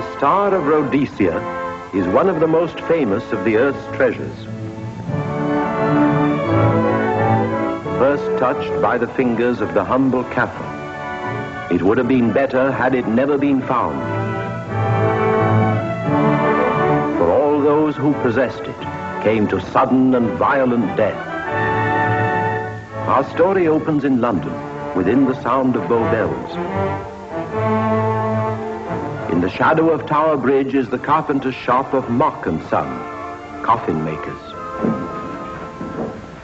The Star of Rhodesia is one of the most famous of the Earth's treasures. First touched by the fingers of the humble Kaffir, it would have been better had it never been found. For all those who possessed it came to sudden and violent death. Our story opens in London, within the sound of Bow Bells. In the shadow of Tower Bridge is the carpenter's shop of Mock and Son, coffin makers.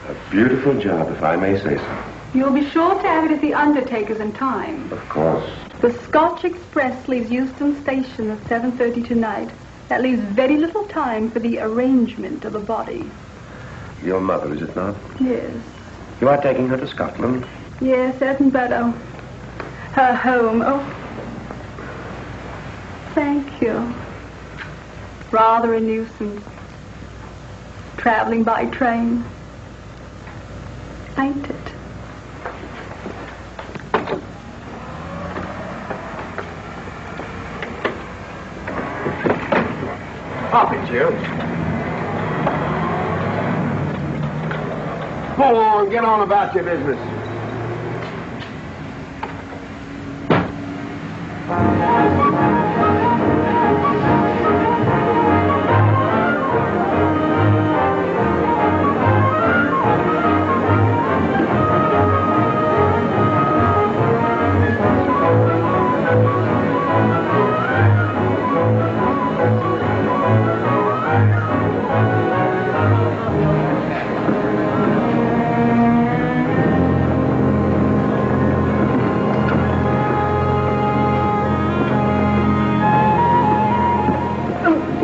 A beautiful job, if I may say so. You'll be sure to have it at the undertaker's in time. Of course. The Scotch Express leaves Euston Station at 7:30 tonight. That leaves very little time for the arrangement of a body. Your mother, is it not? Yes. You are taking her to Scotland? Yes, Edinburgh. Her home. Oh, thank you. Rather a nuisance. Traveling by train. Ain't it? Pop it, Jill. Go on, get on about your business.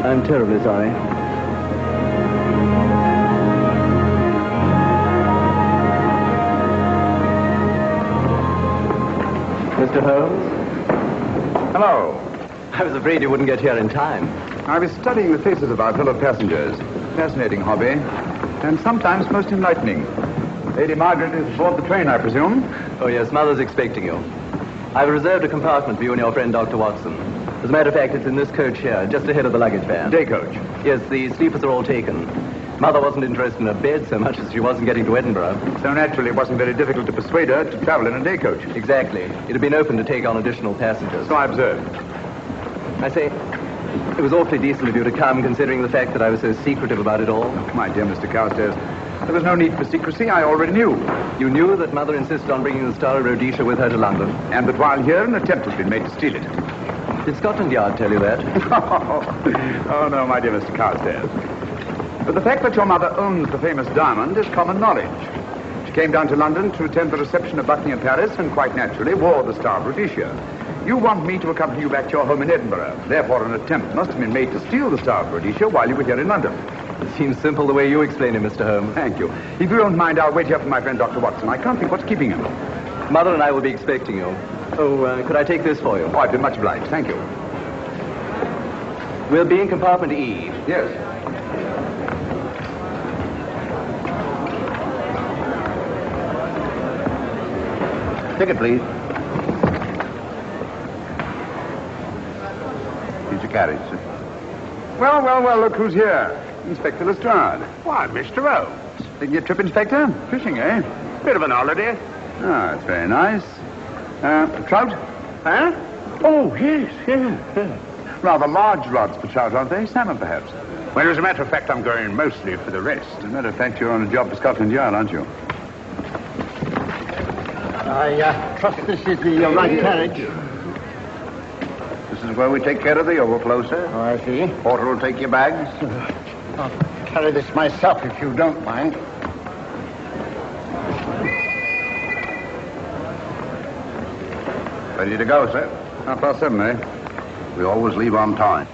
I'm terribly sorry. Mr. Holmes? Hello. I was afraid you wouldn't get here in time. I was studying the faces of our fellow passengers. Fascinating hobby, and sometimes most enlightening. Lady Margaret is aboard the train, I presume? Oh, yes, Mother's expecting you. I've reserved a compartment for you and your friend, Dr. Watson. As a matter of fact, it's in this coach here, just ahead of the luggage van. Day coach? Yes, the sleepers are all taken. Mother wasn't interested in a bed so much as she wasn't getting to Edinburgh. So naturally, it wasn't very difficult to persuade her to travel in a day coach. Exactly. It had been open to take on additional passengers. So I observed. I say, it was awfully decent of you to come, considering the fact that I was so secretive about it all. My dear Mr. Carstairs, there was no need for secrecy. I already knew. You knew that Mother insisted on bringing the Star of Rhodesia with her to London? And that while here, an attempt has been made to steal it. Did Scotland Yard tell you that? Oh, no, my dear Mr. Carstairs. But the fact that your mother owns the famous diamond is common knowledge. She came down to London to attend the reception of Buckingham Palace and quite naturally wore the Star of Rhodesia. You want me to accompany you back to your home in Edinburgh. Therefore, an attempt must have been made to steal the Star of Rhodesia while you were here in London. It seems simple the way you explain it, Mr. Holmes. Thank you. If you don't mind, I'll wait here for my friend Dr. Watson. I can't think what's keeping him. Mother and I will be expecting you. Oh, could I take this for you? Oh, I'd be much obliged. Thank you. We'll be in compartment E. Yes. Ticket, please. Here's your carriage, sir. Well, look who's here. Inspector Lestrade. Why, Mr. Holmes. Taking a trip, Inspector? Fishing, eh? Bit of an holiday. Ah, it's very nice. Trout? Huh? Oh, yes. Rather large rods for trout, aren't they? Salmon, perhaps? Well, as a matter of fact, I'm going mostly for the rest. As a matter of fact, you're on a job for Scotland Yard, aren't you? I trust this is the right carriage. This is where we take care of the overflow, sir. Oh, I see. Porter will take your bags. I'll carry this myself if you don't mind. Ready to go, sir. 7:30, eh? We always leave on time.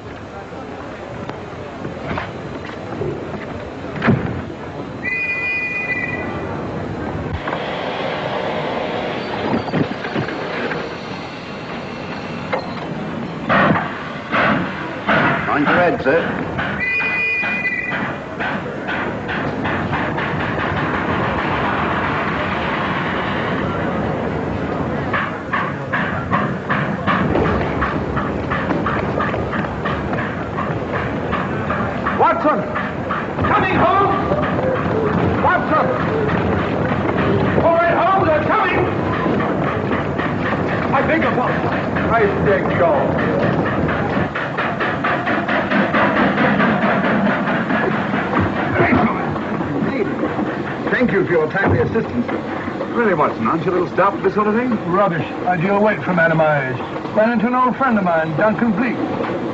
Mind your head, sir. Nice deck, Charles. Thank you for your timely assistance. Really, Watson, aren't you a little stout for this sort of thing? Rubbish. Ideal weight for a man of my age. Ran into an old friend of mine, Duncan Bleak.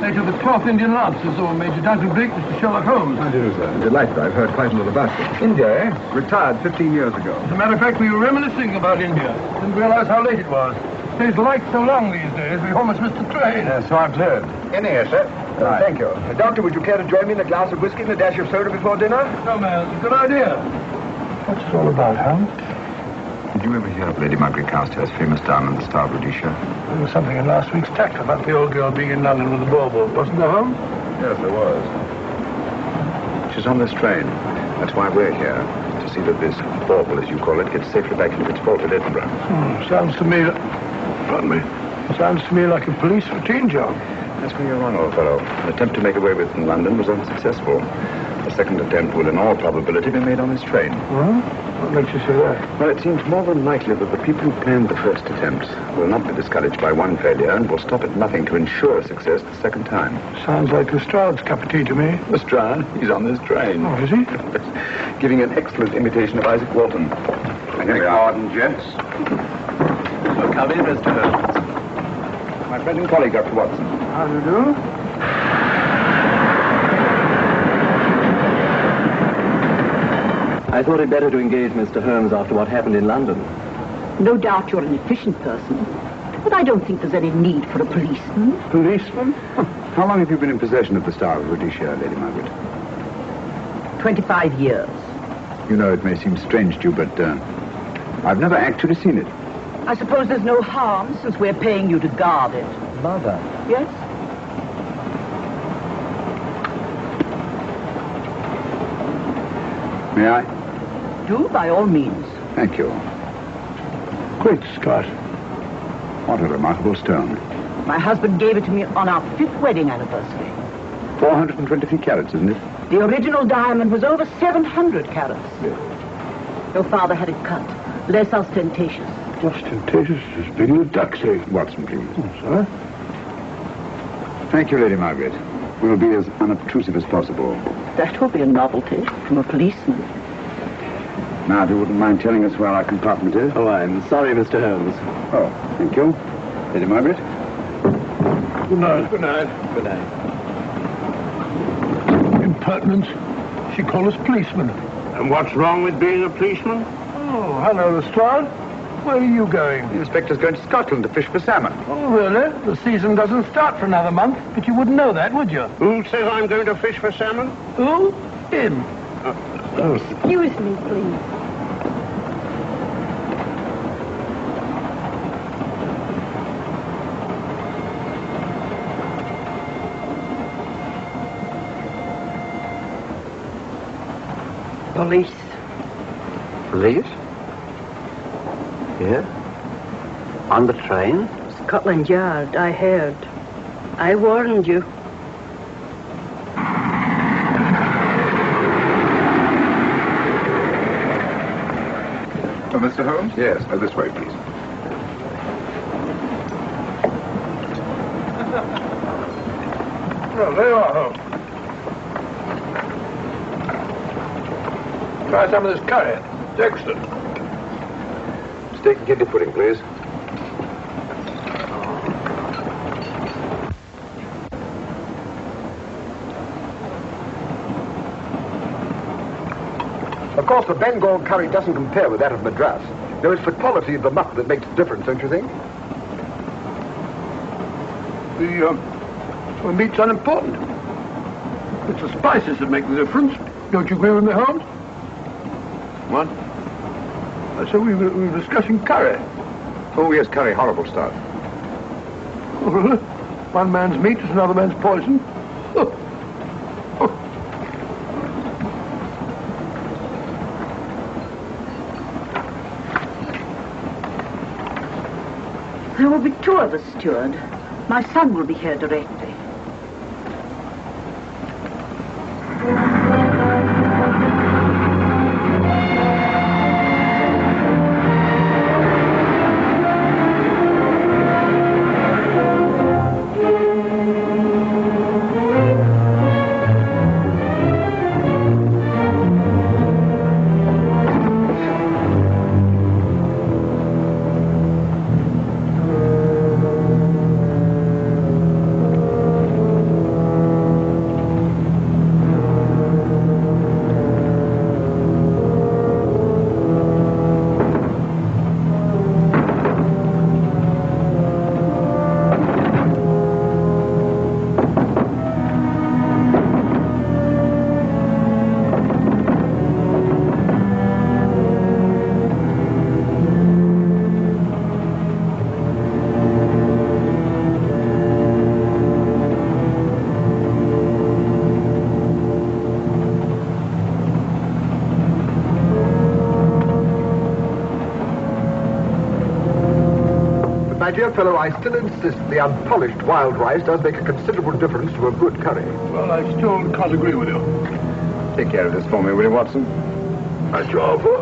Later the 12th Indian Lancers, or Major Duncan Bleak, Mr. Sherlock Holmes. I do, sir. Delighted. I've heard quite a lot about it. India, eh? Retired 15 years ago. As a matter of fact, we were reminiscing about India. Didn't realize how late it was. Stays light so long these days, we almost missed the train. So I've heard. In here, sir. Right. Thank you. Doctor, would you care to join me in a glass of whiskey and a dash of soda before dinner? No, man. Good idea. What's it all about, Holmes? Did you ever hear of Lady Margaret Carstairs' famous diamond, the Star of Rhodesia? There was something in last week's text about the old girl being in London with the bauble, wasn't there, Holmes? Yes, there was. She's on this train. That's why we're here. To see that this bauble, as you call it, gets safely back into its vault at Edinburgh. Sounds to me... Pardon me. Sounds to me like a police routine job. That's where you're wrong, old fellow. An attempt to make away with in London was unsuccessful. The second attempt will, in all probability, be made on this train. Well, what makes you say that? Well, it seems more than likely that the people who planned the first attempt will not be discouraged by one failure and will stop at nothing to ensure success the second time. Sounds like Lestrade's cup of tea to me. Lestrade, he's on this train. Oh, is he? Giving an excellent imitation of Isaac Walton. I beg pardon, gents. So come in, Mr. Holmes. My friend and colleague, Dr. Watson. How do you do? I thought it better to engage Mr. Holmes after what happened in London. No doubt you're an efficient person, but I don't think there's any need for a policeman. Policeman? How long have you been in possession of the Star of Rhodesia, Lady Margaret? 25 years. You know, it may seem strange to you, but I've never actually seen it. I suppose there's no harm since we're paying you to guard it. Mother. Yes? May I? Do, by all means. Thank you. Great Scott. What a remarkable stone. My husband gave it to me on our 5th wedding anniversary. 423 carats, isn't it? The original diamond was over 700 carats. Yes. Your father had it cut, less ostentatious. Ostentatious, as big as a duck's egg. Watson, please. Oh, sir? Thank you, Lady Margaret. We'll be as unobtrusive as possible. That will be a novelty from a policeman. Now, if you wouldn't mind telling us where our compartment is. Oh, I'm sorry, Mr. Holmes. Oh, thank you. Lady Margaret? Good night. Good night. Good night. Impertinence. She called us policemen. And what's wrong with being a policeman? Oh, hello, Lestrade. Where are you going? The inspector's going to Scotland to fish for salmon. Oh, really? The season doesn't start for another month, but you wouldn't know that, would you? Who says I'm going to fish for salmon? Who? Him. Excuse me, please. Police. Police? Here? On the train? Scotland Yard, I heard. I warned you. Oh, Mr. Holmes? Yes. This way, please. Oh, there you are, Holmes. Try some of this curry. It's excellent. Steak and kidney pudding, please. Of course, the Bengal curry doesn't compare with that of Madras. Though it's the quality of the muck that makes the difference, don't you think? The meat's unimportant. It's the spices that make the difference. Don't you agree with me, Holmes? What? I said we were discussing curry. Oh, yes, curry. Horrible stuff. Oh, really? One man's meat is another man's poison. Oh. Oh. There will be 2 of us, steward. My son will be here directly. dear fellow, I still insist the unpolished wild rice does make a considerable difference to a good curry. Well, I still can't agree with you. Take care of this for me, will you, Watson? That's your offer.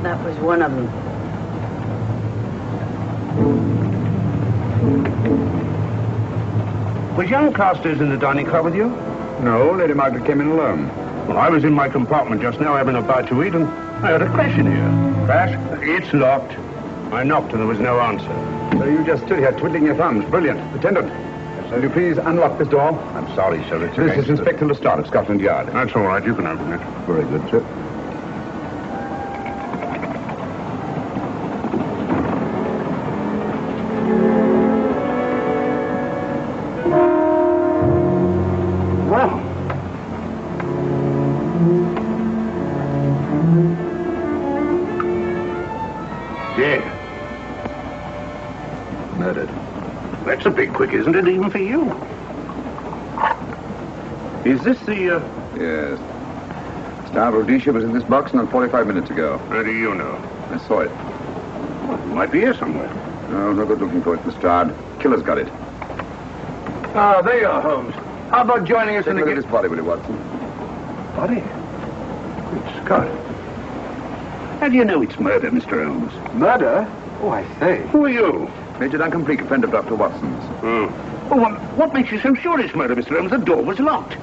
That was one of them. Was young Carstairs in the dining car with you? No, Lady Margaret came in alone. Well, I was in my compartment just now having a bite to eat, and I heard a crash in here. Crash? It's locked. I knocked and there was no answer. So you just stood here twiddling your thumbs. Brilliant. Attendant, will you please unlock this door? I'm sorry, sir. It's This is Inspector Lestrade of Scotland Yard. That's all right. You can open it. Very good, sir. Well, dead. Murdered. That's a bit quick, isn't it, even for you? Is this the, Yes. Star Rhodesia was in this box not 45 minutes ago. How do you know? I saw it. Well, it might be here somewhere. No, no good looking for it, Lestrade. Killer's got it. Ah, there you are, Holmes. How about joining us Take in a the... look at this body, will you, Watson? Body? Good Scott. How do you know it's murder, Mr. Holmes? Murder? Oh, I say. Who are you? Major Duncan Bleak, a friend of Dr. Watson's. Oh, well, what makes you so sure it's murder, Mr. Holmes? The door was locked.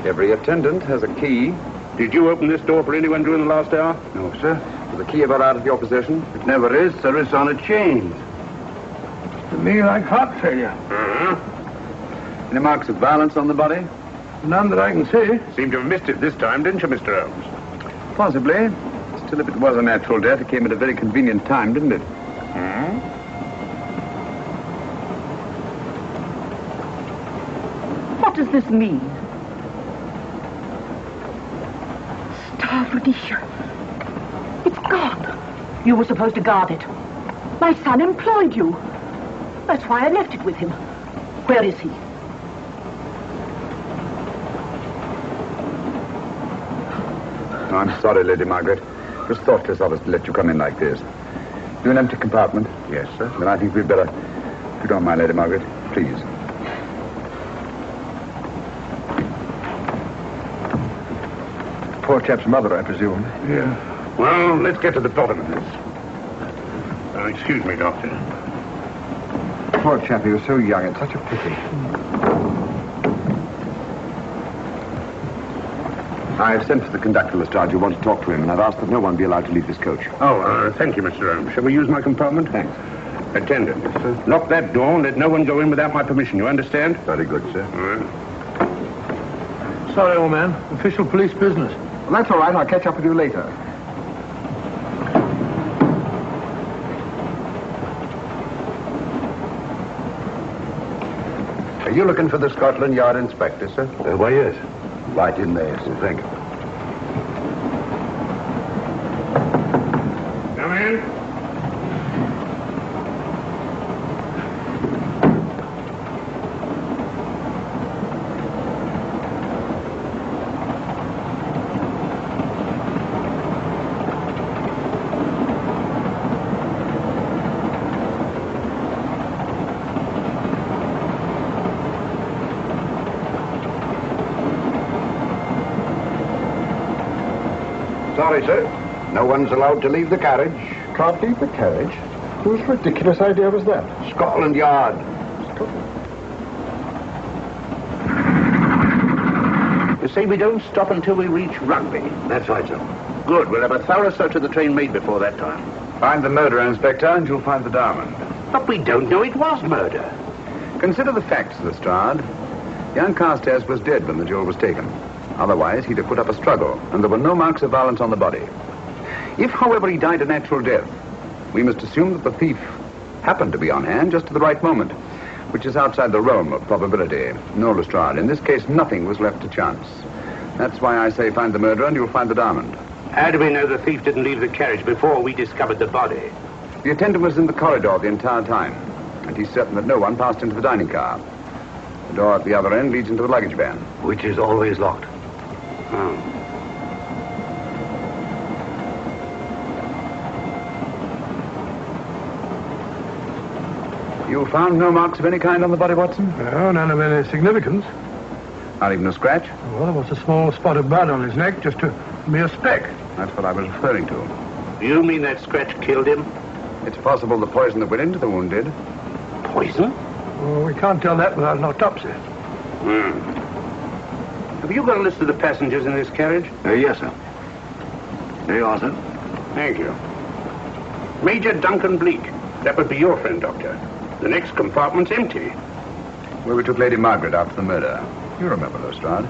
Every attendant has a key. Did you open this door for anyone during the last hour? No, sir. Is the key ever out of your possession? It never is, sir. It's on a chain. To me, like heart failure. Any marks of violence on the body? None that I can see. Seemed to have missed it this time, didn't you, Mr. Holmes? Possibly. Still, if it was a natural death, it came at a very convenient time, didn't it? What does this mean? Star Rhodesia. It's gone. You were supposed to guard it. My son employed you. That's why I left it with him. Where is he? No, I'm sorry, Lady Margaret. It was thoughtless of us to let you come in like this. You an empty compartment? Yes, sir. Then I think we'd better... If you don't mind, Lady Margaret, please. Poor chap's mother, I presume. Yeah. Well, let's get to the bottom of this. Excuse me, Doctor. Poor chap, he was so young. It's such a pity. I've sent for the conductor, Lestrade. You want to talk to him, and I've asked that no one be allowed to leave this coach. Oh, thank you, Mr. Holmes. Shall we use my compartment? Thanks. Attendant, lock that door and let no one go in without my permission. You understand? Very good, sir. All right. Sorry, old man. Official police business. Well, that's all right. I'll catch up with you later. Are you looking for the Scotland Yard inspector, sir? Why, yes. Right in there, sir. Thank you. Come in. Sorry, sir. No one's allowed to leave the carriage. Can't leave the carriage? Whose ridiculous idea was that? Scotland Yard. You see, we don't stop until we reach Rugby. That's right, sir. Good. We'll have a thorough search of the train made before that time. Find the murderer, Inspector, and you'll find the diamond. But we don't know it was murder. Consider the facts, Lestrade. Young Carstairs was dead when the jewel was taken. Otherwise, he'd have put up a struggle, and there were no marks of violence on the body. If, however, he died a natural death, we must assume that the thief happened to be on hand just at the right moment, which is outside the realm of probability. No, Lestrade, in this case, nothing was left to chance. That's why I say find the murderer and you'll find the diamond. How do we know the thief didn't leave the carriage before we discovered the body? The attendant was in the corridor the entire time, and he's certain that no one passed into the dining car. The door at the other end leads into the luggage van. Which is always locked. You found no marks of any kind on the body, Watson? No, none of any significance. Not even a scratch? Well, there was a small spot of blood on his neck, just a mere speck. That's what I was referring to. You mean that scratch killed him? It's possible the poison that went into the wound did. Poison? Well, we can't tell that without an autopsy. Have you got a list of the passengers in this carriage? Yes, sir. There you are, sir. Thank you. Major Duncan Bleak. That would be your friend, Doctor. The next compartment's empty. Where we took Lady Margaret after the murder. You remember, Lestrade.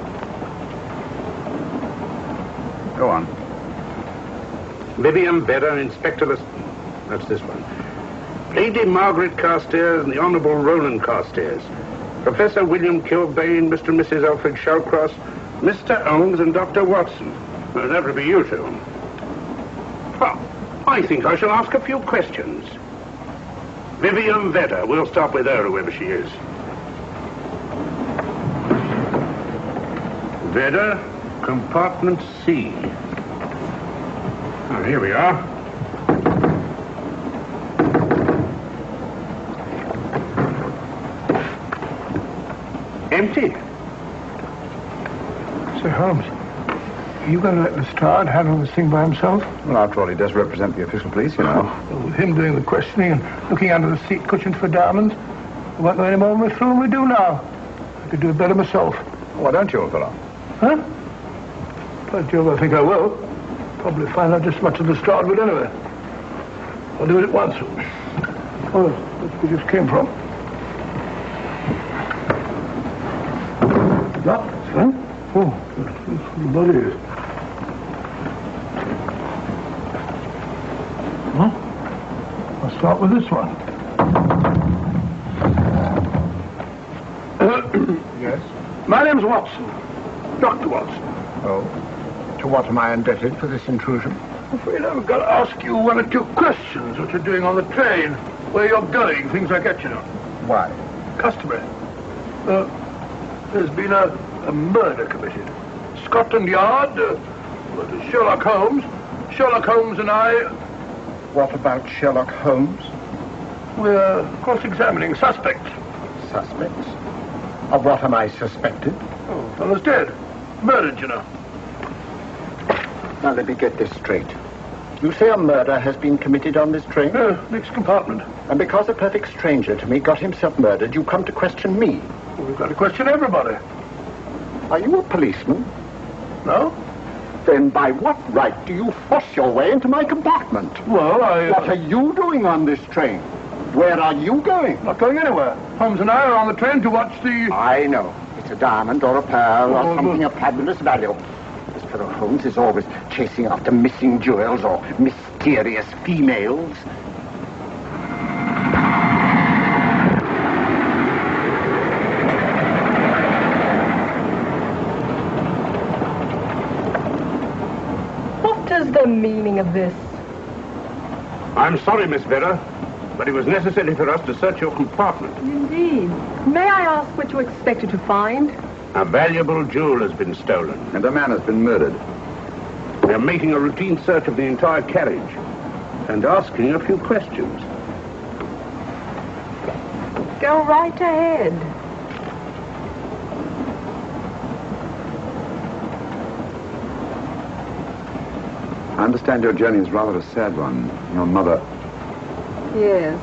Go on. Vivian Vedder, Inspector That's this one. Lady Margaret Carstairs and the Honourable Roland Carstairs. Professor William Kilbane, Mr. and Mrs. Alfred Shallcross, Mr. Holmes and Dr. Watson. Well, that would be you two. Well, I think I shall ask a few questions. Vivian Vedder. We'll start with her, whoever she is. Vedder, compartment C. Oh, here we are. Empty. Sir Holmes, are you going to let Lestrade handle this thing by himself? Well, after all, he does represent the official police, you know. Well, with him doing the questioning and looking under the seat cushions for diamonds, we won't know any more than we're through and we do now. I could do it better myself. Why don't you, old fellow? Huh? By Jove, I think I will. Probably find out just as much as Lestrade would anyway. I'll do it at once. Oh, that's where we just came from. That, huh? Oh, that's where the body is. Huh? I'll start with this one. Yes? My name's Watson. Dr. Watson. Oh. To what am I indebted for this intrusion? I'm afraid I've got to ask you one or two questions. What you're doing on the train, where you're going, things like that, you know. Why? Customary. There's been a murder committed. Scotland Yard, Sherlock Holmes. Sherlock Holmes and I... What about Sherlock Holmes? We're cross-examining suspects. Suspects? Of what am I suspected? Oh, fellow's dead. Murdered, you know. Now, let me get this straight. You say a murder has been committed on this train? Next compartment. And because a perfect stranger to me got himself murdered, you come to question me? Well, we've got to question everybody. Are you a policeman? No? Then by what right do you force your way into my compartment? Well, What are you doing on this train? Where are you going? Not going anywhere. Holmes and I are on the train to watch the... I know. It's a diamond or a pearl or something of fabulous value. This fellow Holmes is always chasing after missing jewels or mysterious females. What is the meaning of this? I'm sorry, Miss Vedder, but it was necessary for us to search your compartment. Indeed. May I ask what you expected to find? A valuable jewel has been stolen. And a man has been murdered. We are making a routine search of the entire carriage and asking a few questions. Go right ahead. I understand your journey is rather a sad one. Your mother... Yes.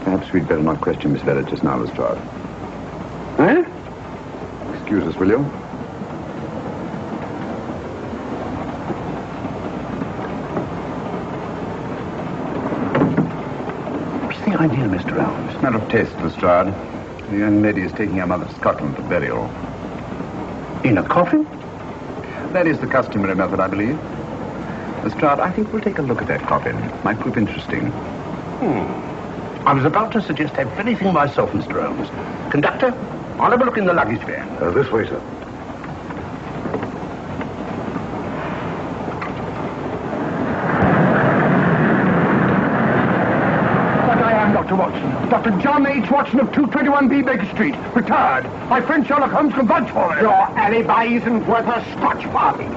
Perhaps we'd better not question Miss Vedder just now, Lestrade. Eh? Excuse us, will you? What's the idea, Mr. Holmes? It's a matter of taste, Lestrade. The young lady is taking her mother to Scotland for burial. In a coffin? That is the customary method, I believe. Lestrade, I think we'll take a look at that coffin. Might prove interesting. I was about to suggest that very thing myself, Mr. Holmes. Conductor, I'll have a look in the luggage van. This way, sir. But I am Dr. Watson. Dr. John H. Watson of 221B Baker Street. Retired. My friend Sherlock Holmes can vouch for it. Your alibi isn't worth a Scotch party.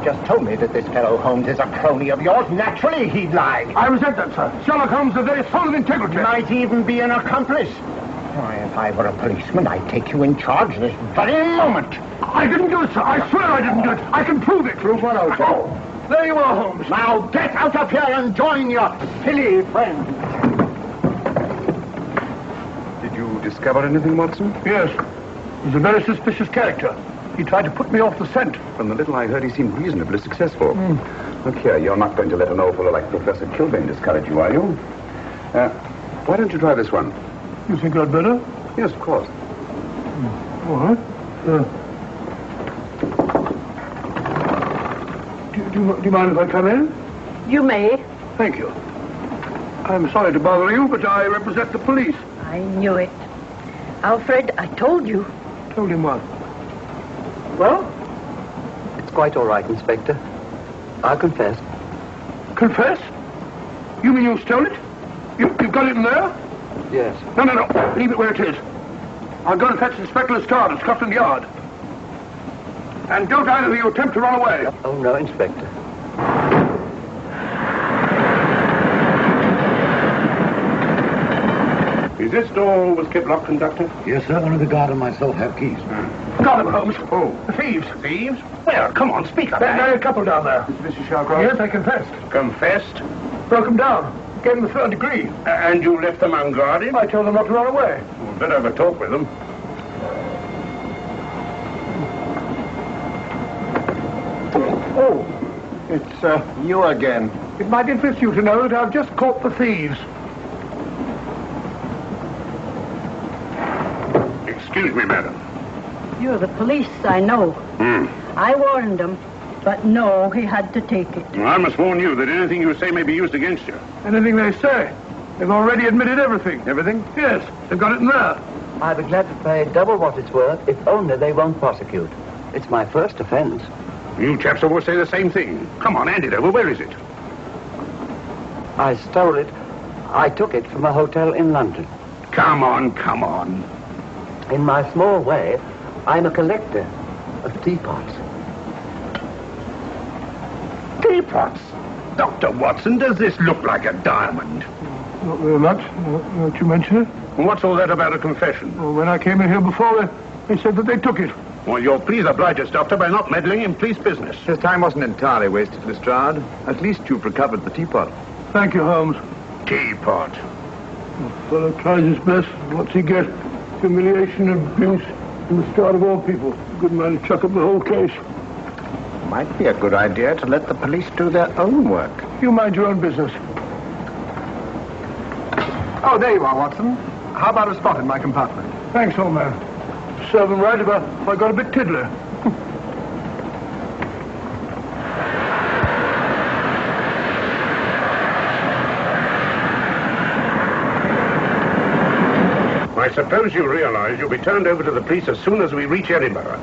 just told me that this fellow Holmes is a crony of yours. Naturally, he'd lie. I resent that, sir. Sherlock Holmes is the very soul of integrity. Might even be an accomplice. Why, if I were a policeman, I'd take you in charge this very moment. I didn't do it, sir. I swear I didn't do it. I can prove it. Prove what, old chap? Oh, there you are, Holmes. Now get out of here and join your silly friends. Did you discover anything, Watson? Yes. He's a very suspicious character. He tried to put me off the scent. From the little I heard, he seemed reasonably successful. Look here, you're not going to let an old fellow like Professor Kilbane discourage you, are you? Why don't you try this one? You think I'd better? Yes, of course. All right. Do you mind if I come in? You may. Thank you. I'm sorry to bother you, but I represent the police. I knew it. Alfred, I told you. Told him what? Well, it's quite all right, Inspector. I'll confess. Confess? You mean you stole it? You've got it in there? Yes. No. Leave it where it is. I'll go and fetch Inspector Lestrade at Scotland Yard. And don't either of you attempt to run away. Oh, no, Inspector. Is this door always kept locked, Conductor? Yes, sir. Only the guard and myself have keys. Got them, Holmes. Oh. The thieves. Thieves? Well, come on, speak up. That married couple down there. Mr. Shawcross? Yes, I confessed. Confessed? Broke them down. Gave them the third degree. And you left them unguarded? I told them not to run away. We'd better have a talk with them. Oh, it's you again. It might interest you to know that I've just caught the thieves. Excuse me, madam. You're the police, I know. I warned him, but no, he had to take it. Well, I must warn you that anything you say may be used against you. Anything they say. They've already admitted everything. Everything? Yes, they've got it in there. I'd be glad to pay double what it's worth if only they won't prosecute. It's my first offense. You chaps always say the same thing. Come on, hand it over. Where is it? I stole it. I took it from a hotel in London. Come on. In my small way, I'm a collector of teapots. Teapots? Dr. Watson, does this look like a diamond? Not very much. Now that you mention it. And what's all that about a confession? Well, when I came in here before, they said that they took it. Well, you'll please oblige us, Doctor, by not meddling in police business. His time wasn't entirely wasted, Lestrade. At least you've recovered the teapot. Thank you, Holmes. Teapot. The fellow tries his best. What's he get? Humiliation, abuse, and the start of all people. Good man to chuck up the whole case. Might be a good idea to let the police do their own work. You mind your own business. Oh, there you are, Watson. How about a spot in my compartment? Thanks, old man. Serve them right if I got a bit tiddler. I suppose you realize you'll be turned over to the police as soon as we reach Edinburgh.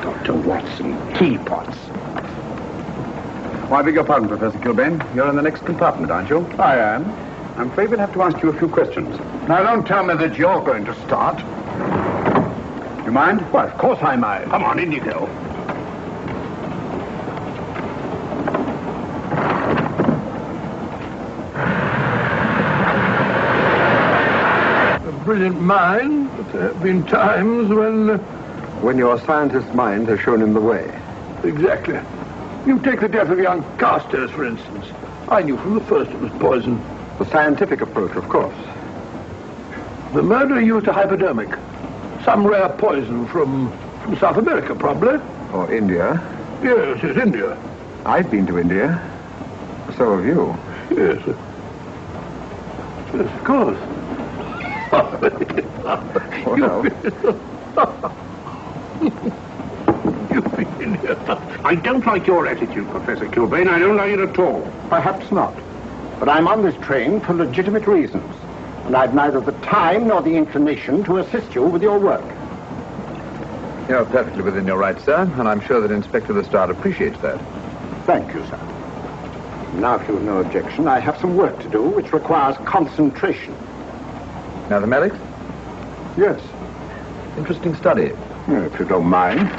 Dr. Watson, teapots. Oh, I beg your pardon, Professor Kilbane. You're in the next compartment, aren't you? I am. I'm afraid we'll have to ask you a few questions. Now, don't tell me that you're going to start. You mind? Well, of course I mind. Come on, in you go. A brilliant mind, but there have been times when... When your scientist's mind has shown him the way. Exactly. You take the death of young Carstairs, for instance. I knew from the first it was poison. The scientific approach, of course. The murderer used a hypodermic. Some rare poison from South America, probably. Or India. Yes, it's India. I've been to India. So have you. Yes. Yes, of course. I don't like your attitude, Professor Kilbane. I don't like it at all. Perhaps not. But I'm on this train for legitimate reasons. And I've neither the time nor the inclination to assist you with your work. You're perfectly within your rights, sir, and I'm sure that Inspector Lestrade appreciates that. Thank you, sir. Now, if you've no objection, I have some work to do which requires concentration. Mathematics? Yes. Interesting study. If you don't mind.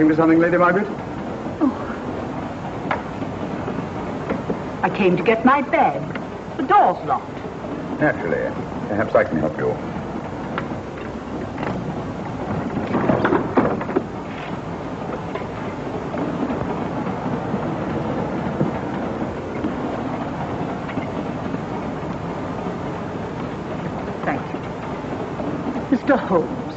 looking for something, Lady Margaret? I came to get my bag. The door's locked. Naturally. Perhaps I can help you. Thank you. Mr. Holmes,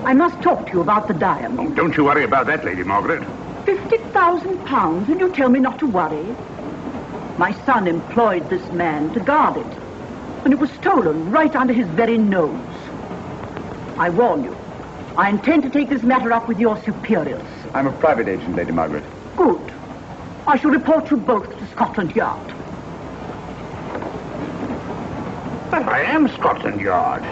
I must talk to you about the diamond. Oh, don't you worry about that, Lady Margaret. £50,000, and you tell me not to worry? My son employed this man to guard it, and it was stolen right under his very nose. I warn you, I intend to take this matter up with your superiors. I'm a private agent, Lady Margaret. Good. I shall report you both to Scotland Yard. But I am Scotland Yard.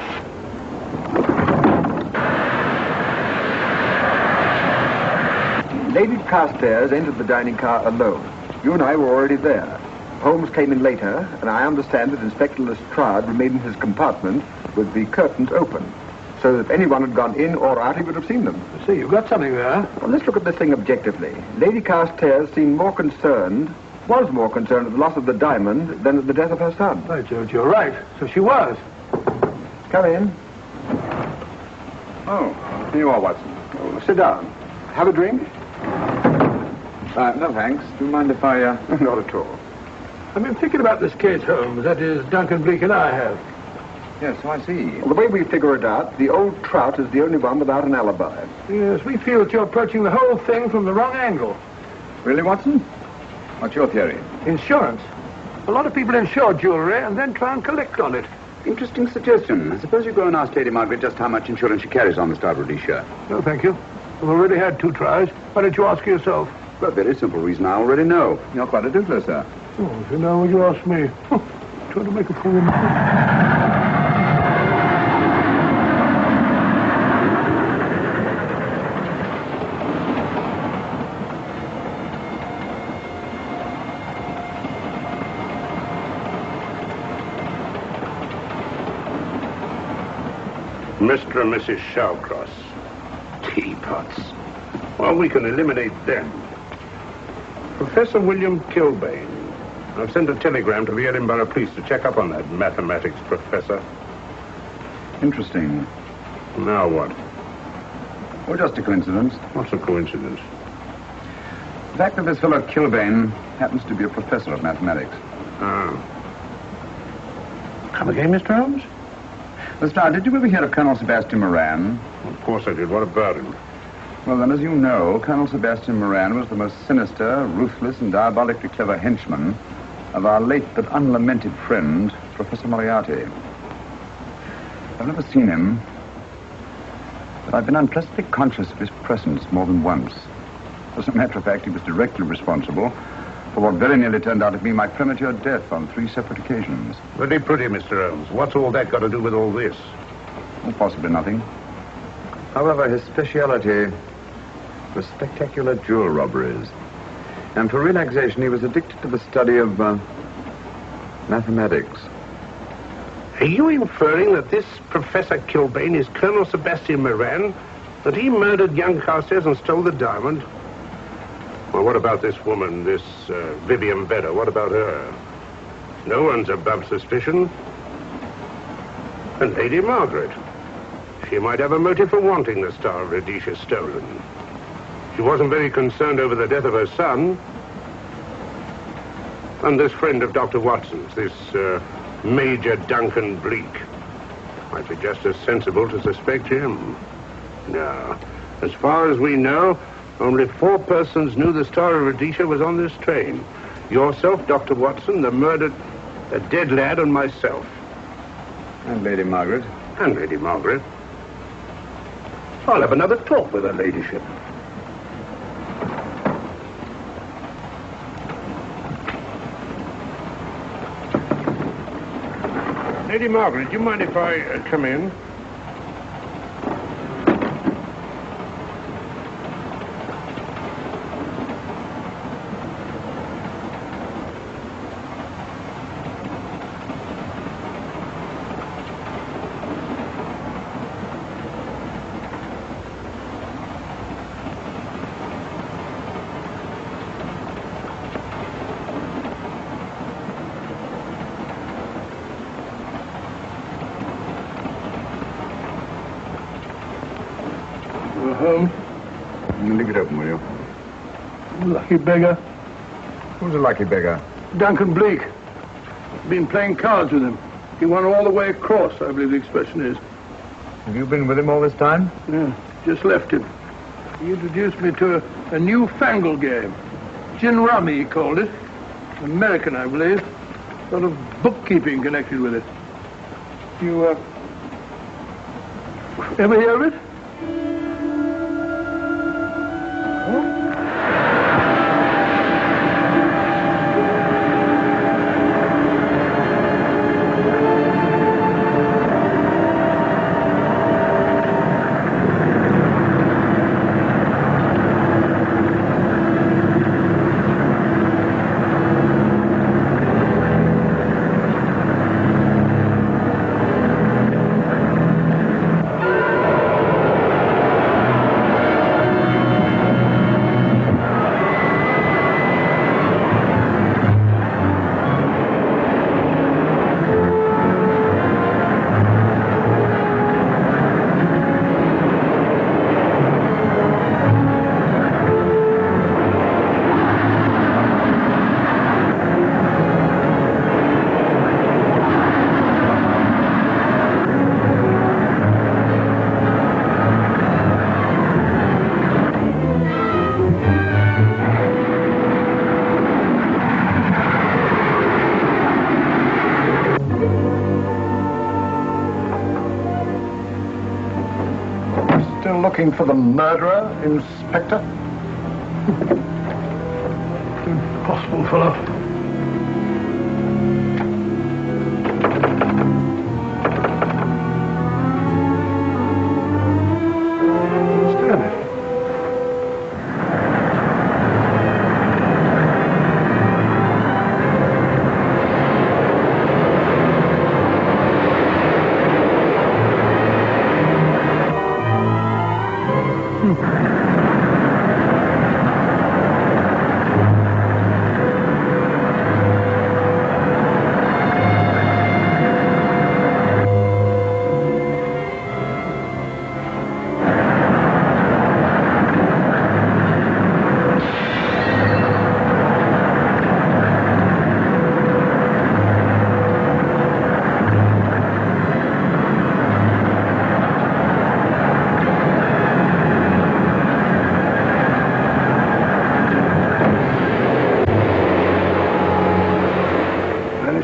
Lady Carstairs entered the dining car alone. You and I were already there. Holmes came in later, and I understand that Inspector Lestrade remained in his compartment with the curtains open, so that if anyone had gone in or out, he would have seen them. See, you've got something there. Well, let's look at this thing objectively. Lady Carstairs seemed was more concerned at the loss of the diamond than at the death of her son. By George, you're right. So she was. Come in. Oh, here you are, Watson. Oh, sit down. Have a drink? No, thanks. Do you mind if I... Not at all. I've been thinking about this case, Holmes. That is, Duncan Bleak and I have. Yes, so I see. Well, the way we figure it out, the old trout is the only one without an alibi. Yes, we feel that you're approaching the whole thing from the wrong angle. Really, Watson? What's your theory? Insurance. A lot of people insure jewelry and then try and collect on it. Interesting suggestion. Suppose you go and ask Lady Margaret just how much insurance she carries on the Star Rhodesia. No, thank you. I've already had 2 tries. Why don't you ask her yourself? For a very simple reason I already know. You're quite a doodler, sir. Oh, so now you ask me. Trying to make a fool of me. Mr. and Mrs. Shawcross. Teapots. Well, we can eliminate them. Professor William Kilbane. I've sent a telegram to the Edinburgh police to check up on that mathematics professor. Interesting. Now what? Well, just a coincidence. What's a coincidence? The fact that this fellow Kilbane happens to be a professor of mathematics. Ah. Come again, Mr. Holmes? Lestrade, did you ever hear of Colonel Sebastian Moran? Of course I did. What about him? Well, then, as you know, Colonel Sebastian Moran was the most sinister, ruthless, and diabolically clever henchman of our late but unlamented friend, Professor Moriarty. I've never seen him, but I've been unpleasantly conscious of his presence more than once. As a matter of fact, he was directly responsible for what very nearly turned out to be my premature death on 3 separate occasions. Very pretty, Mr. Holmes. What's all that got to do with all this? Well, possibly nothing. However, his speciality was spectacular jewel robberies. And for relaxation, he was addicted to the study of mathematics. Are you inferring that this Professor Kilbane is Colonel Sebastian Moran? That he murdered young Carstairs and stole the diamond? Well, what about this woman, this Vivian Vedder? What about her? No one's above suspicion. And Lady Margaret. She might have a motive for wanting the Star of Rhodesia stolen. She wasn't very concerned over the death of her son. And this friend of Dr. Watson's, this Major Duncan Bleak. Might be just as sensible to suspect him. No. As far as we know, only 4 persons knew the Star of Rhodesia was on this train. Yourself, Dr. Watson, the dead lad, and myself. And Lady Margaret. And Lady Margaret. I'll have another talk with her ladyship. Lady Margaret, do you mind if I come in? Holmes. Leave it open, will you? Lucky beggar. Who's a lucky beggar? Duncan Bleak. Been playing cards with him. He won all the way across, I believe the expression is. Have you been with him all this time? Yeah, just left him. He introduced me to a newfangled game. Gin rummy, he called it. American, I believe. Sort of bookkeeping connected with it. You, ever hear of it? Looking for the murderer, Inspector? Impossible, fellow. Stand it.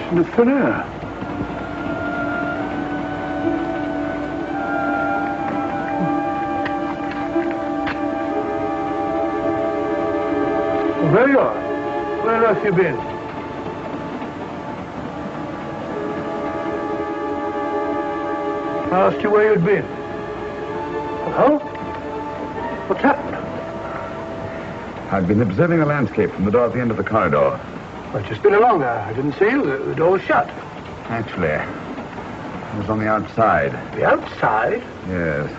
In the thin air. Well, there you are. Where on earth have you been? I asked you where you'd been. Well, what's happened? I've been observing the landscape from the door at the end of the corridor. I've just been along there. I didn't see you. The door was shut. Actually, I was on the outside. The outside? Yes.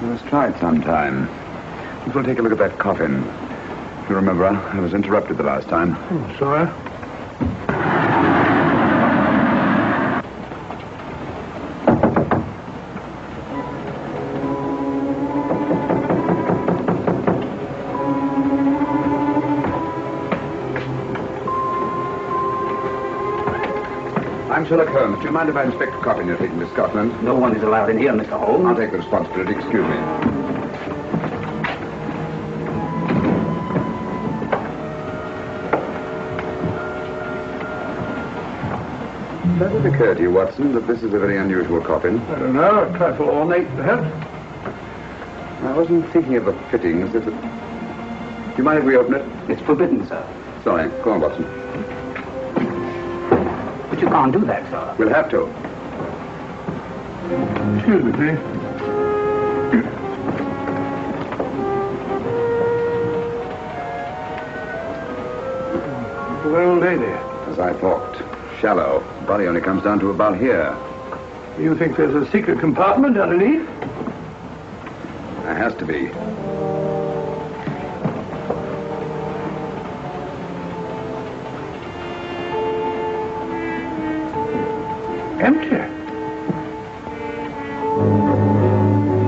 Let's try it sometime. We'll take a look at that coffin. If you remember, I was interrupted the last time. Sorry. I'm Sherlock Holmes. Do you mind if I inspect the coffin you're taking to Scotland? No one is allowed in here, Mr. Holmes. I'll take the responsibility. Excuse me. Does it occur to you, Watson, that this is a very unusual coffin? I don't know. A trifle ornate, perhaps. I wasn't thinking of the fittings. Do you mind if we open it? It's forbidden, sir. Sorry. Go on, Watson. But you can't do that, sir. We'll have to. Excuse me, please. The old lady. As I thought. Shallow. Body only comes down to about here. You think there's a secret compartment underneath? There has to be. Empty.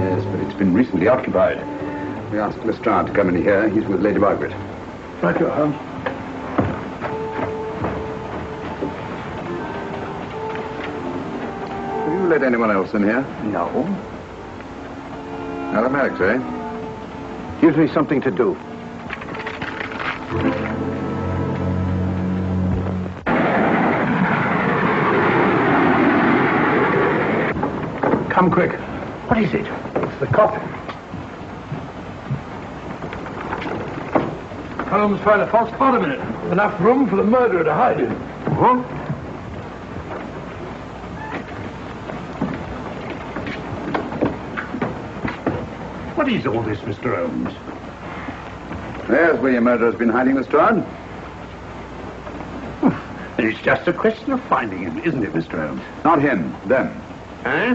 Yes, but it's been recently occupied. We asked Lestrade to come in here. He's with Lady Margaret. Right, you are, Holmes. Have you let anyone else in here? No. Automatics, eh? Gives me something to do. Come quick. What is it? It's the coffin. Holmes found a false bottom in it. Enough room for the murderer to hide in. Huh? What is all this, Mr. Holmes? There's where your murderer's been hiding, Lestrade. It's just a question of finding him, isn't it, Mr. Holmes? Not him, them. Eh?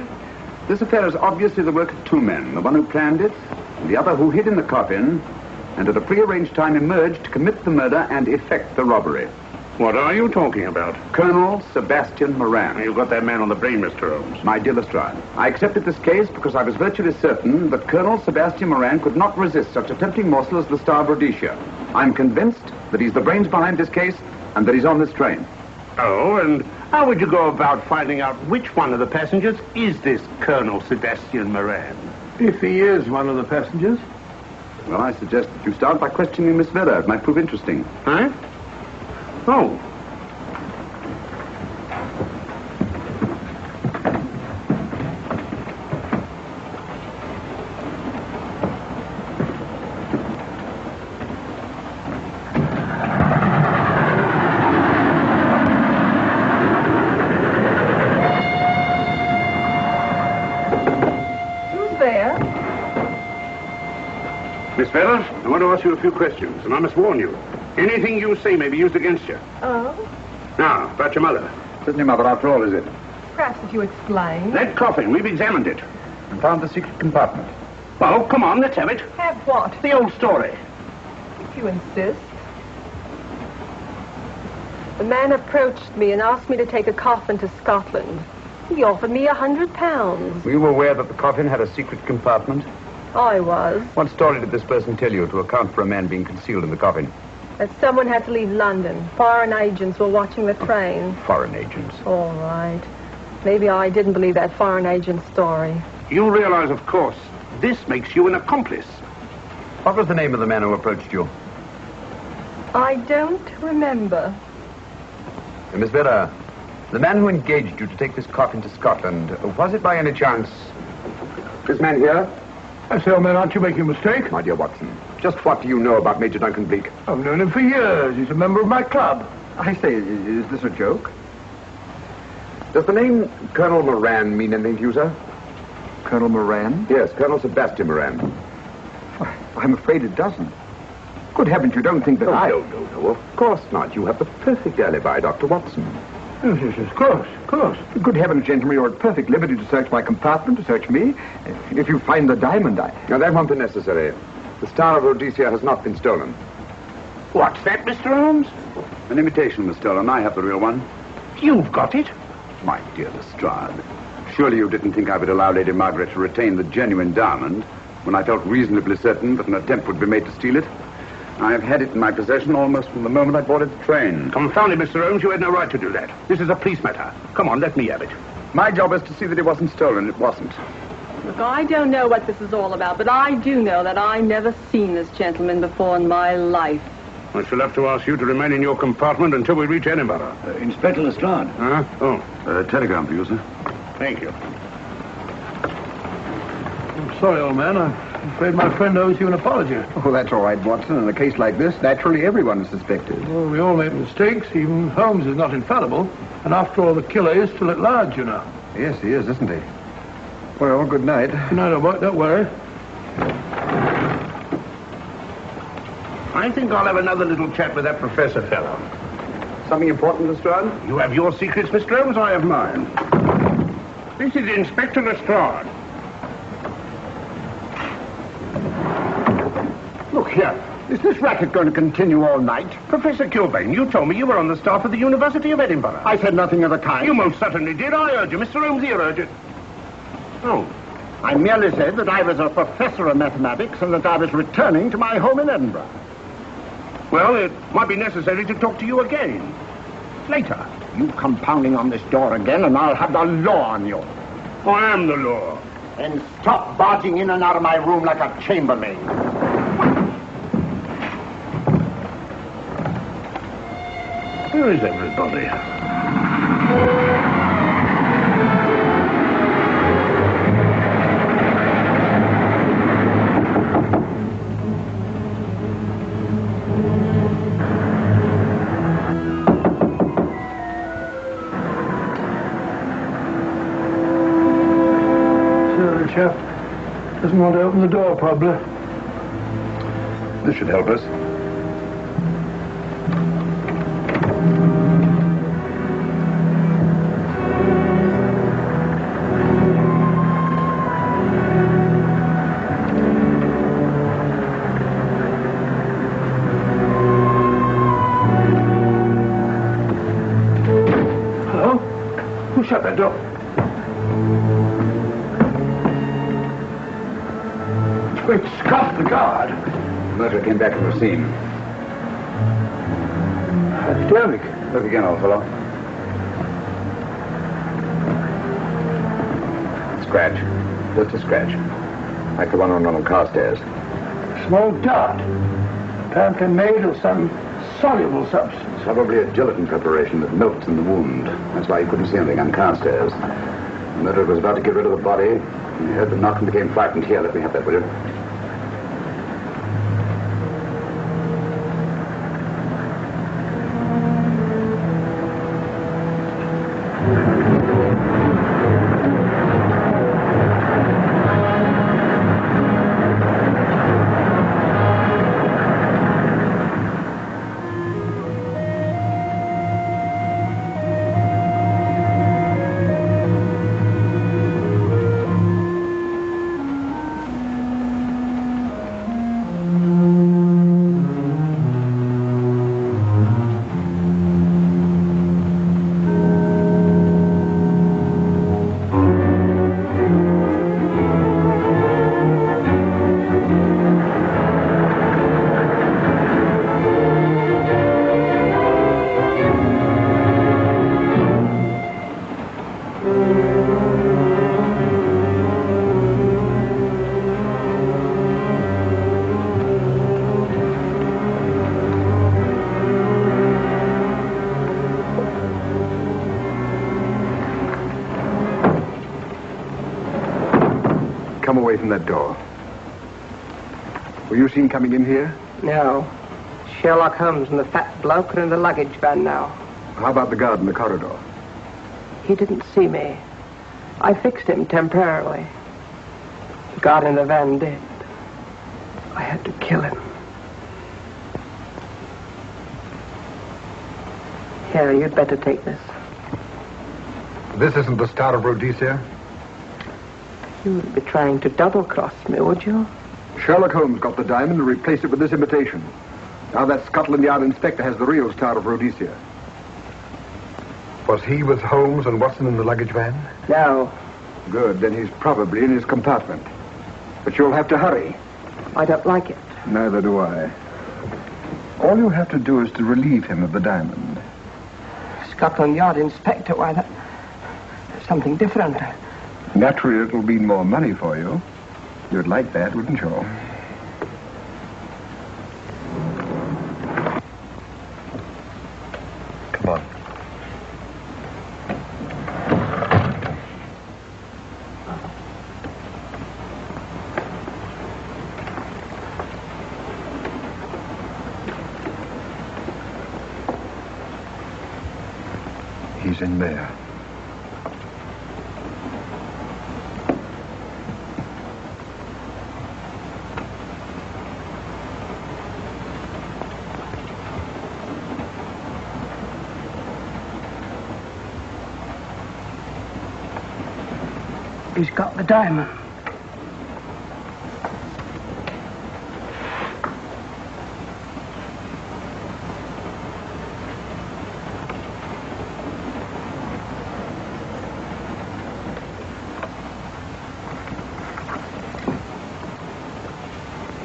This affair is obviously the work of two men, the one who planned it, and the other who hid in the coffin, and at a prearranged time emerged to commit the murder and effect the robbery. What are you talking about? Colonel Sebastian Moran. You've got that man on the brain, Mr. Holmes. My dear Lestrade, I accepted this case because I was virtually certain that Colonel Sebastian Moran could not resist such a tempting morsel as the Star of Rhodesia. I'm convinced that he's the brains behind this case and that he's on this train. Oh, and how would you go about finding out which one of the passengers is this Colonel Sebastian Moran? If he is one of the passengers. Well, I suggest that you start by questioning Miss Vera. It might prove interesting. Huh? Oh. Miss Vera, I want to ask you a few questions, and I must warn you. Anything you say may be used against you. Oh? Now, about your mother. Isn't your mother, after all, is it? Perhaps if you explain. That coffin, we've examined it. And found the secret compartment. Oh, come on, let's have it. Have what? The old story. If you insist. The man approached me and asked me to take a coffin to Scotland. He offered me £100. Were you aware that the coffin had a secret compartment? I was. What story did this person tell you to account for a man being concealed in the coffin? That someone had to leave London. Foreign agents were watching the train. Foreign agents. All right. Maybe I didn't believe that foreign agent story. You realize, of course, this makes you an accomplice. What was the name of the man who approached you? I don't remember. Miss Vera, the man who engaged you to take this coffin to Scotland, was it by any chance this man here? I say, old man, aren't you making a mistake? My dear Watson, just what do you know about Major Duncan Bleak? I've known him for years. He's a member of my club. I say, is this a joke? Does the name Colonel Moran mean anything to you, sir? Colonel Moran? Yes, Colonel Sebastian Moran. I'm afraid it doesn't. Good heavens, you don't think that No, of course not. You have the perfect alibi, Dr. Watson. Yes, of course, of course. Good heavens, gentlemen, you're at perfect liberty to search my compartment, to search me. If you find the diamond, Now, that won't be necessary. The Star of Rhodesia has not been stolen. What's that, Mr. Holmes? An imitation was stolen. I have the real one. You've got it. My dear Lestrade, surely you didn't think I would allow Lady Margaret to retain the genuine diamond when I felt reasonably certain that an attempt would be made to steal it? I've had it in my possession almost from the moment I boarded the train. Confound it, Mr. Holmes, you had no right to do that. This is a police matter. Come on, let me have it. My job is to see that it wasn't stolen. It wasn't. Look, I don't know what this is all about, but I do know that I never seen this gentleman before in my life. I shall have to ask you to remain in your compartment until we reach Edinburgh. Inspector Lestrade. Huh? Oh, Telegram for you, sir. thank you. I'm sorry, old man. I'm afraid my friend owes you an apology. Oh, that's all right, Watson. In a case like this, naturally everyone is suspected. Well, we all make mistakes. Even Holmes is not infallible. And after all, the killer is still at large, you know. Yes, he is, isn't he? Well, good night. Good night, old boy. Don't worry. I think I'll have another little chat with that professor fellow. Something important, Lestrade? You have your secrets, Mr. Holmes, I have mine. This is Inspector Lestrade. Look here. Is this racket going to continue all night? Professor Kilbane, you told me you were on the staff of the University of Edinburgh. I said nothing of the kind. You most certainly did. I urge you. Mr. Holmes here urged it. Oh, I merely said that I was a professor of mathematics and that I was returning to my home in Edinburgh. Well, it might be necessary to talk to you again. Later. You come pounding on this door again and I'll have the law on you. I am the law. And stop barging in and out of my room like a chambermaid. Where is everybody? Chap doesn't want to open the door, probably. This should help us. Hello? Who shut that door? Great Scott, the guard. The murderer came back to the scene. Hypodermic. Look again, old fellow. Scratch. Just a scratch. Like the one on the car stairs. Small dot. Apparently made of some soluble substance. Probably a gelatin preparation that melts in the wound. That's why you couldn't see anything on car stairs. The murderer was about to get rid of the body. He heard the knock and became frightened. Here, let me have that, will you? Come away from that door. Were you seen coming in here? No. Sherlock Holmes and the fat bloke are in the luggage van now. How about the guard in the corridor? He didn't see me. I fixed him temporarily. The guard in the van did. I had to kill him. Here, you'd better take this. This isn't the Star of Rhodesia? You wouldn't be trying to double-cross me, would you? Sherlock Holmes got the diamond and replaced it with this imitation. Now that Scotland Yard inspector has the real Star of Rhodesia. Was he with Holmes and Watson in the luggage van? No. Good, then he's probably in his compartment. But you'll have to hurry. I don't like it. Neither do I. All you have to do is to relieve him of the diamond. Scotland Yard inspector, why, that's something different. Naturally, it'll mean more money for you. You'd like that, wouldn't you? Come on. He's in there. He's got the diamond.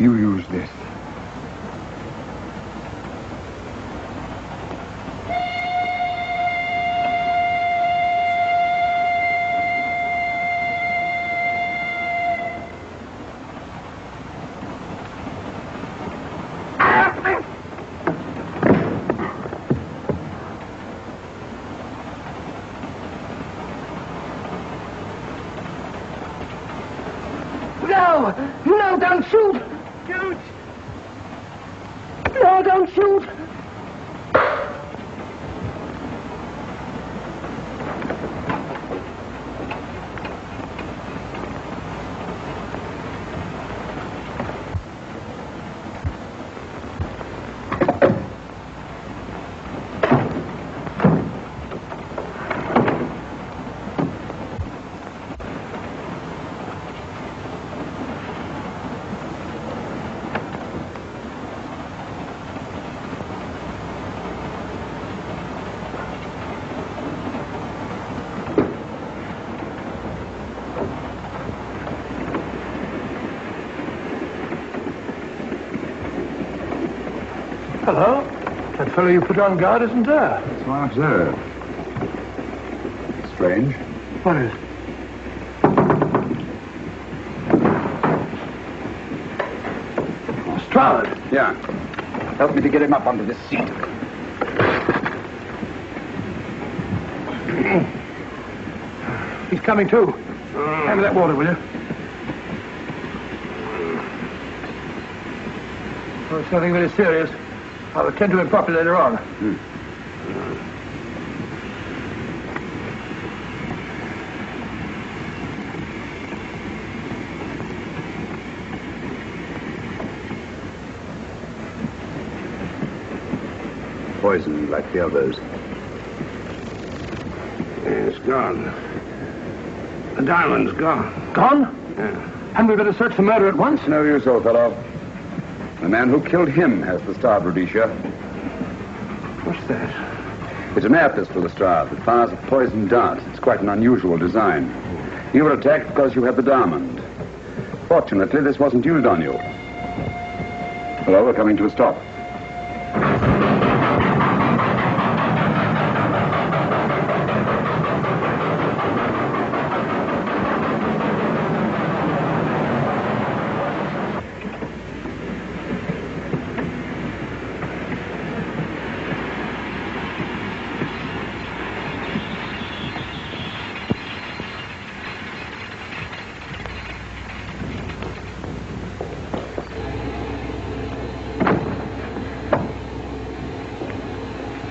You use this. No, don't shoot! Shoot! No, don't shoot! Hello. That fellow you put on guard isn't there. So I observe. Strange. What is? Stroud. Yeah. Help me to get him up onto this seat. He's coming too. Hand me that water, will you? Oh, it's nothing very serious. I'll attend to him properly later on. Poisoned like the others. It's gone. The diamond's gone. Gone? Yeah. Hadn't we better search the murder at once? No use, old fellow. The man who killed him has the Star, Rhodesia. What's that? It's an air pistol, Lestrade, that fires a poisoned dart. It's quite an unusual design. You were attacked because you had the diamond. Fortunately, this wasn't used on you. Well, we're coming to a stop.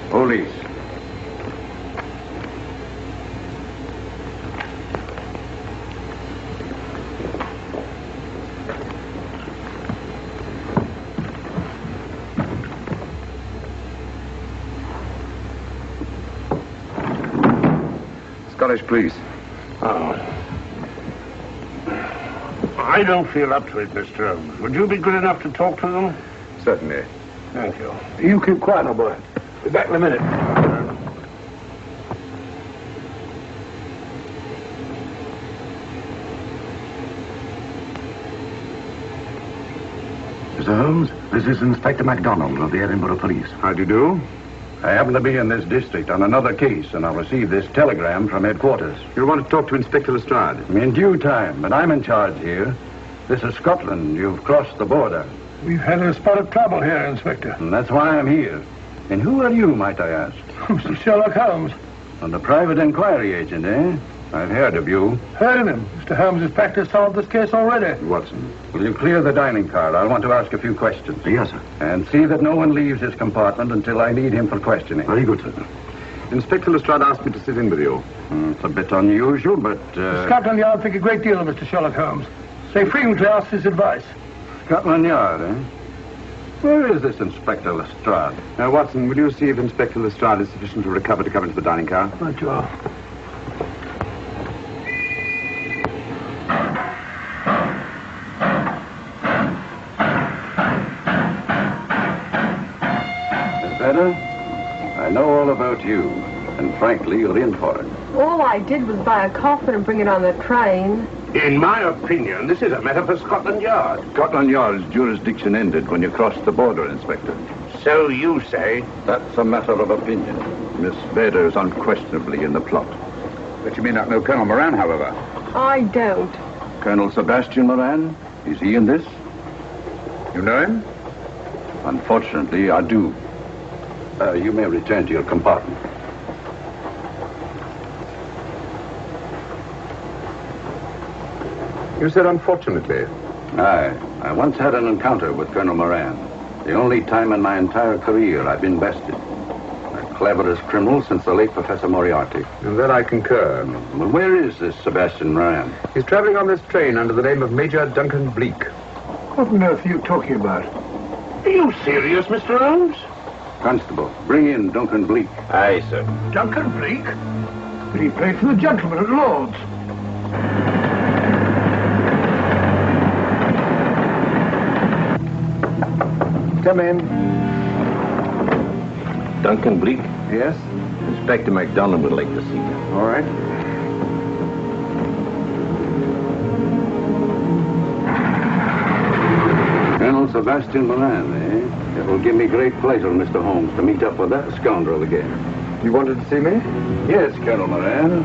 Police. Scottish police. Oh. I don't feel up to it, Mr. Holmes. Would you be good enough to talk to them? Certainly. Thank you. You keep quiet, old boy. Be back in a minute. Mr. Holmes, this is Inspector MacDonald of the Edinburgh Police. How do you do? I happen to be in this district on another case, and I received this telegram from headquarters. You want to talk to Inspector Lestrade? In due time, but I'm in charge here. This is Scotland. You've crossed the border. We've had a spot of trouble here, Inspector. And that's why I'm here. And who are you, might I ask? Mr. Sherlock Holmes. And the private inquiry agent, eh? I've heard of you. Heard of him. Mr. Holmes has practically solved this case already. Watson, will you clear the dining car? I want to ask a few questions. Yes, sir. And see that no one leaves his compartment until I need him for questioning. Very good, sir. Inspector Lestrade asked me to sit in with you. It's a bit unusual, but... Scotland Yard think a great deal of Mr. Sherlock Holmes. They frequently ask his advice. Scotland Yard, eh? Where is this Inspector Lestrade? Now, Watson, will you see if Inspector Lestrade is sufficient to recover to come into the dining car? Right you are. Better? I know all about you. And frankly, you're in for it. All I did was buy a coffin and bring it on the train. In my opinion, this is a matter for Scotland Yard. Scotland Yard's jurisdiction ended when you crossed the border, Inspector. So you say? That's a matter of opinion. Miss Bader is unquestionably in the plot. But you may not know Colonel Moran, however. I don't. Colonel Sebastian Moran, is he in this? You know him? Unfortunately, I do. You may return to your compartment. You said unfortunately. Aye. I once had an encounter with Colonel Moran. The only time in my entire career I've been bested. The cleverest criminal since the late Professor Moriarty. And that I concur. Well, where is this Sebastian Moran? He's traveling on this train under the name of Major Duncan Bleak. What on earth are you talking about? Are you serious, Mr. Holmes? Constable, bring in Duncan Bleak. Aye, sir. Duncan Bleak? But he played for the gentleman at Lord's. Come in. Duncan Bleak? Yes? Inspector MacDonald would like to see you. All right. Colonel Sebastian Moran, eh? It will give me great pleasure, Mr. Holmes, to meet up with that scoundrel again. You wanted to see me? Yes, Colonel Moran.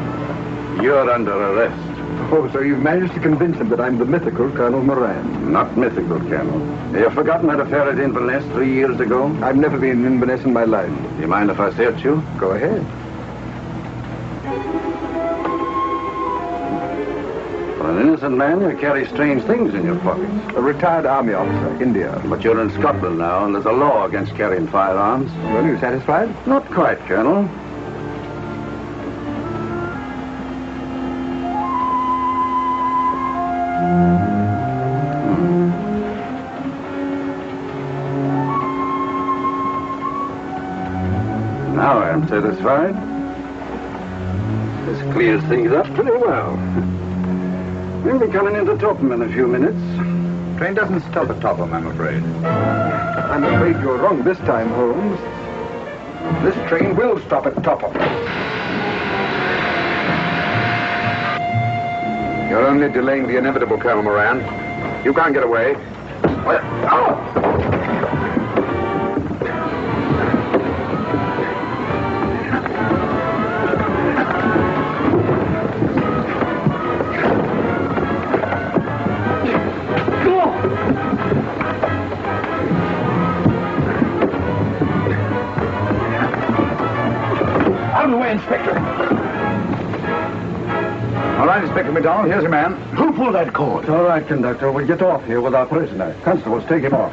You're under arrest. Oh, so you've managed to convince him that I'm the mythical Colonel Moran. Not mythical, Colonel. Have you forgotten that affair at Inverness 3 years ago? I've never been in Inverness in my life. Do you mind if I search you? Go ahead. For an innocent man, you carry strange things in your pockets. A retired army officer, India. But you're in Scotland now, and there's a law against carrying firearms. Well, are you satisfied? Not quite, Colonel. Now I'm satisfied. This clears things up pretty well. We'll be coming into Topham in a few minutes. Train doesn't stop at Topham, I'm afraid. I'm afraid you're wrong this time, Holmes. This train will stop at Topham. You're only delaying the inevitable, Colonel Moran. You can't get away. Out of the way, Inspector. All right, Inspector MacDonald, here's your man. Who pulled that cord? It's all right, conductor. We'll get off here with our prisoner. Constables, take him off.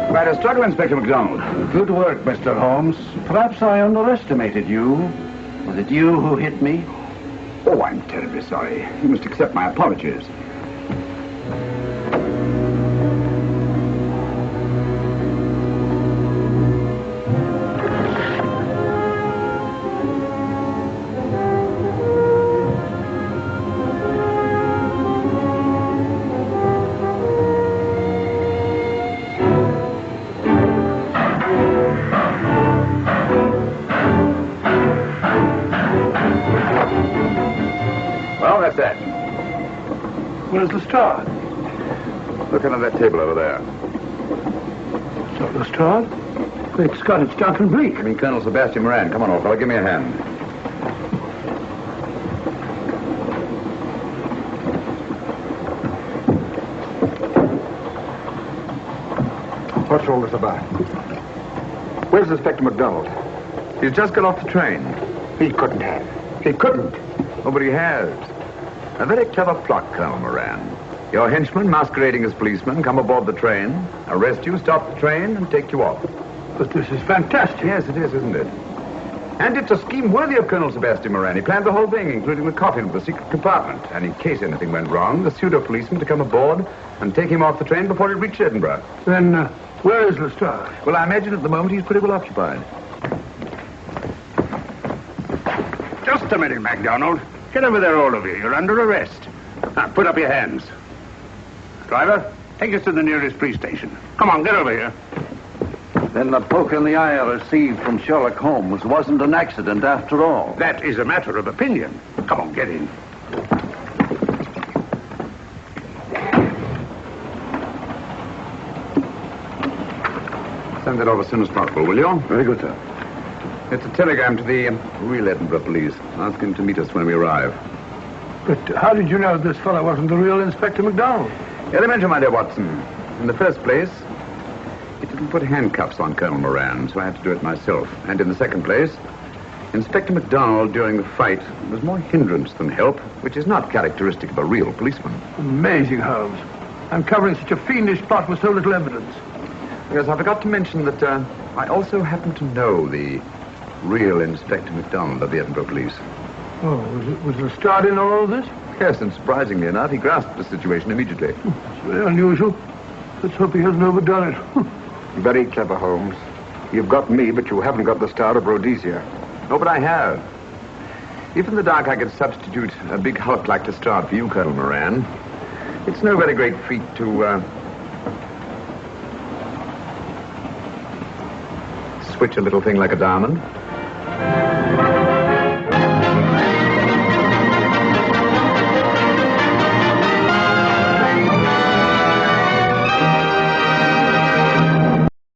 Quite a struggle, Inspector MacDonald. Good work, Mr. Holmes. Perhaps I underestimated you. Was it you who hit me? Oh, I'm terribly sorry. You must accept my apologies. Well, that's that. Where's the star? Look under that table over there. So the star? Great Scott, it's Duncan Bleak. I mean, Colonel Sebastian Moran. Come on, old fellow, give me a hand. What's all this about? Where's Inspector MacDonald? He's just got off the train. He couldn't have. He couldn't. Nobody has. A very clever plot, Colonel Moran. Your henchmen, masquerading as policemen, come aboard the train, arrest you, stop the train, and take you off. But this is fantastic. Yes, it is, isn't it? And it's a scheme worthy of Colonel Sebastian Moran. He planned the whole thing, including the coffin of the secret compartment. And in case anything went wrong, the pseudo-policeman to come aboard and take him off the train before it reached Edinburgh. Then, where is Lestar? Well, I imagine at the moment he's pretty well occupied. Just a minute, MacDonald. Get over there, all of you. You're under arrest. Now, put up your hands. Driver, take us to the nearest police station. Come on, get over here. Then the poke in the eye I received from Sherlock Holmes wasn't an accident after all. That is a matter of opinion. Come on, get in. Send that over as soon as possible, will you? Very good, sir. It's a telegram to the real Edinburgh police. Ask him to meet us when we arrive. But how did you know this fellow wasn't the real Inspector MacDonald? Elementary, my dear Watson. In the first place, it didn't put handcuffs on Colonel Moran, so I had to do it myself. And in the second place, Inspector MacDonald during the fight was more hindrance than help, which is not characteristic of a real policeman. Amazing, Holmes. Uncovering such a fiendish plot with so little evidence. Yes, I forgot to mention that I also happen to know the real Inspector MacDonald of the Edinburgh Police. Oh, was Lestrade in all of this? Yes, and surprisingly enough, he grasped the situation immediately. It's very unusual. Let's hope he hasn't overdone it. Very clever, Holmes. You've got me, but you haven't got the Star of Rhodesia. No, but I have. If in the dark I could substitute a big hulk like Lestrade for you, Colonel Moran, it's no very great feat to switch a little thing like a diamond.